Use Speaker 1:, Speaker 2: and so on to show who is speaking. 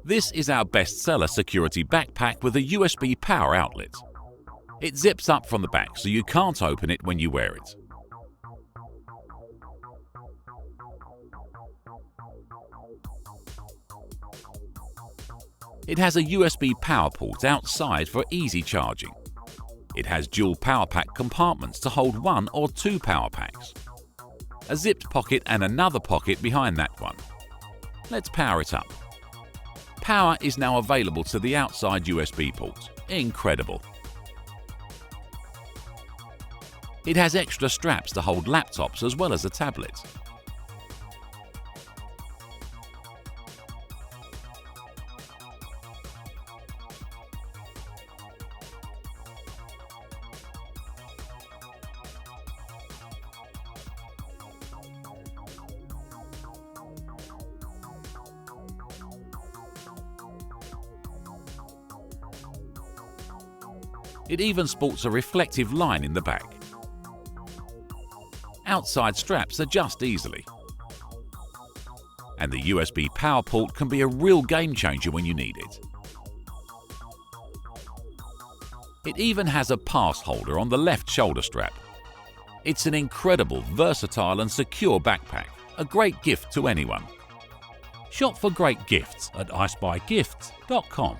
Speaker 1: This is our bestseller security backpack with a USB power outlet. It zips up from the back so you can't open it when you wear it. It has a USB power port outside for easy charging. It has dual power pack compartments to hold 1 or 2 power packs. A zipped pocket and another pocket behind that one. Let's power it up. Power is now available to the outside USB port. Incredible! It has extra straps to hold laptops as well as a tablet. It even sports a reflective line in the back. Outside straps adjust easily. And the USB power port can be a real game changer when you need it. It even has a pass holder on the left shoulder strap. It's an incredible, versatile and secure backpack, a great gift to anyone. Shop for great gifts at iSpyGifts.com.